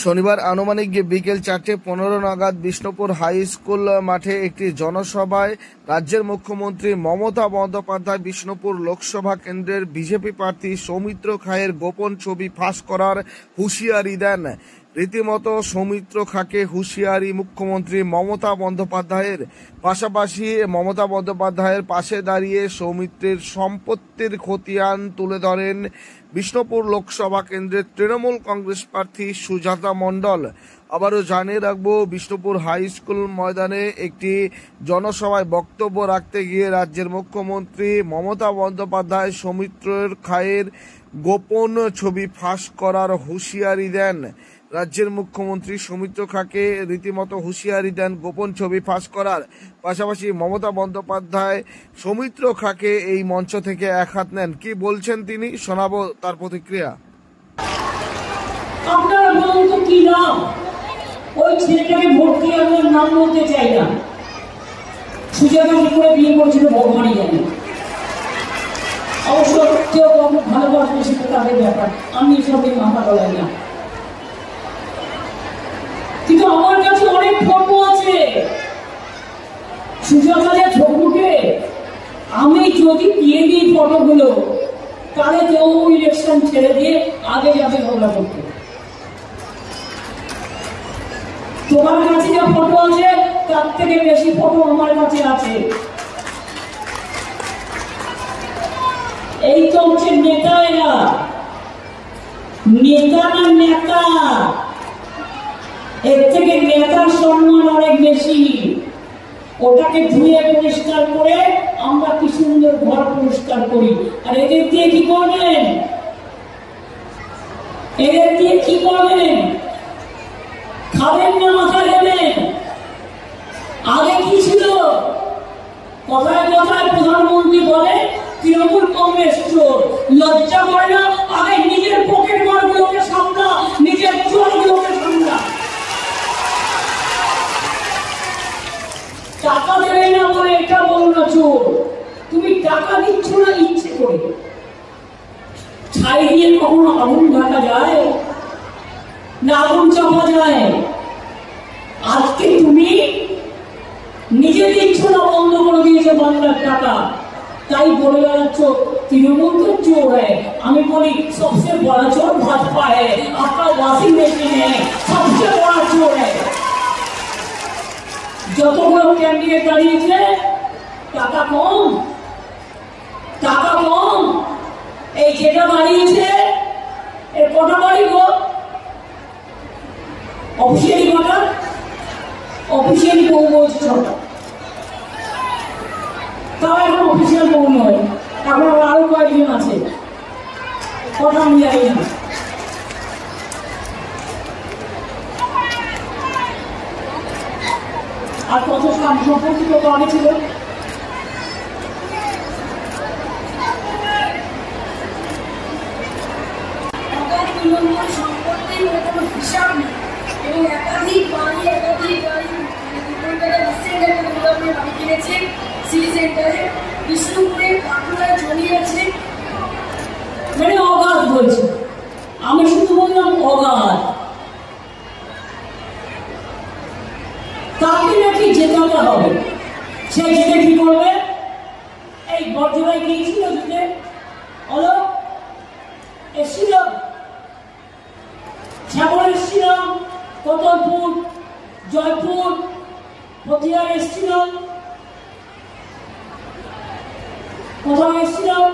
শনিবার আনুমানিক বিকেল 4:15 নাগাদ বিষ্ণুপুর হাই স্কুল মাঠে একটি জনসভায় রাজ্যের মুখ্যমন্ত্রী মমতা বন্দ্যোপাধ্যায় বিষ্ণুপুর লোকসভা কেন্দ্রের বিজেপি প্রার্থী সৌমিত্র খায়ের গোপন ছবি ফাঁস করার হুঁশিয়ারি দেন। রীতিমতো সৌমিত্র খাকে হুঁশিয়ারি মুখ্যমন্ত্রী মমতা বন্দ্যোপাধ্যায়ের। পাশাপাশি মমতা বন্দ্যোপাধ্যায়ের পাশে দাঁড়িয়ে সৌমিত্রের সম্পত্তির খতিয়ান তুলে ধরেন বিষ্ণুপুর লোকসভা কেন্দ্রের তৃণমূল কংগ্রেস প্রার্থী সুজাতা মণ্ডল। আবারও জানিয়ে রাখবো, বিষ্ণুপুর হাই স্কুল ময়দানে একটি জনসভায় বক্তব্য রাখতে গিয়ে রাজ্যের মুখ্যমন্ত্রী মমতা বন্দ্যোপাধ্যায় সৌমিত্রের খায়ের গোপন ছবি ফাঁস করার হুঁশিয়ারি দেন। রাজ্যের মুখ্যমন্ত্রী সৌমিত্র খাকে রীতিমতো হুঁশিয়ারি দেন গোপন ছবি ফাঁস করার। পাশাপাশি মমতা বন্দ্যোপাধ্যায় সৌমিত্র খাকে এই মঞ্চ থেকে এক হাত নেন। কি বলছেন তিনি, শোনাবো তার প্রতিক্রিয়া। আপনারা বলুন তো কি নাম? ওই ছেলেটাকে ভোট দিয়ে আমি নাম বলতে চাই না। সুজাতা কি করে বিয়ে করছিল ভগবানই জানে। অবশ্য কেউ কখন ভালোবাসবে সেটা তাদের ব্যাপার, আমি এসবে মাথা গলাই না। কিন্তু আমার কাছে অনেক ফটো আছে সুজাতা যে ছবিকে আমি যদি দিয়ে দিই ফটোগুলো, তাহলে কেউ ইলেকশন ছেড়ে দিয়ে আগে যাবে ঝগড়া করতে। তোমার কাছে যে ফটো আছে তার থেকে বেশি ফটো আমার কাছে আছে। এই তো হচ্ছে নেতা, এরা নেতা না নেতা, এর থেকে নেতার সম্মান অনেক বেশি। ওটাকে ধুয়ে পরিষ্কার করে আমরা কি সুন্দর ঘর পরিষ্কার করি। আর এদের দিয়ে কি করবেন? এদের দিয়ে কি করবেন? খাবেন না মাথা দেবেন? আগে কি ছিল? কথায় কথায় প্রধানমন্ত্রী বলে তৃণমূল কংগ্রেস চোর। লজ্জা করে না? আগে নিজের পকেট মারগুলোকে সামলা, নিজের চোরগুলোকে সামলা। টাকা দেবে না বলে এটা বলো না চোর। তুমি টাকা দিচ্ছ না ইচ্ছে করে। ছাই দিয়ে কখনো আগুন ঢাকা যায় না আগুন চাপা যায়? আজকে তুমি নিজে দিচ্ছ না, বন্ধ করে দিয়েছে বাংলার টাকা, তাই বলে বেড়াচ্ছ তৃণমূল তো চোর হয়। আমি বলি সবচেয়ে বড় চোর ভাজপা है, आपका वॉशिंग मशीन है, सबसे बड़ा चोर है। যতগুলো ক্যান্ডিডেট দাঁড়িয়েছে টাকা কম, টাকা কম। এই যেটা দাঁড়িয়েছে এর কটা বাড়ি গো? অফিসিয়ালি কটা? অফিসিয়ালি বউ বলছে 6টা। তাও এখন অফিসিয়াল বউ নয়, এখন আরো কয়েকজন আছে, কটা আমি জানি না। আর কত সম্পত্তি কত অনেক ছিল। সম্পত্তির কোনো হিসাব নেই এবং একাধিক বাড়ি কলকাতা বাড়ি কিনেছে সিটি সেন্টারে, বিষ্ণুপুরে পাটুরায় জমি আছে। মানে অগাধ বলছে, আমি শুধু বললাম অগাধ। তাকে নাকি জেতাতে হবে। সে জিতে কি করবে? এই বর্ধমায় গিয়েছিল জিতে, হলো এসছিল, শ্যামল এসছিলাম, কতলপুর, জয়পুর, পটিয়ার এসছিলাম, কোথাও এসছিলাম।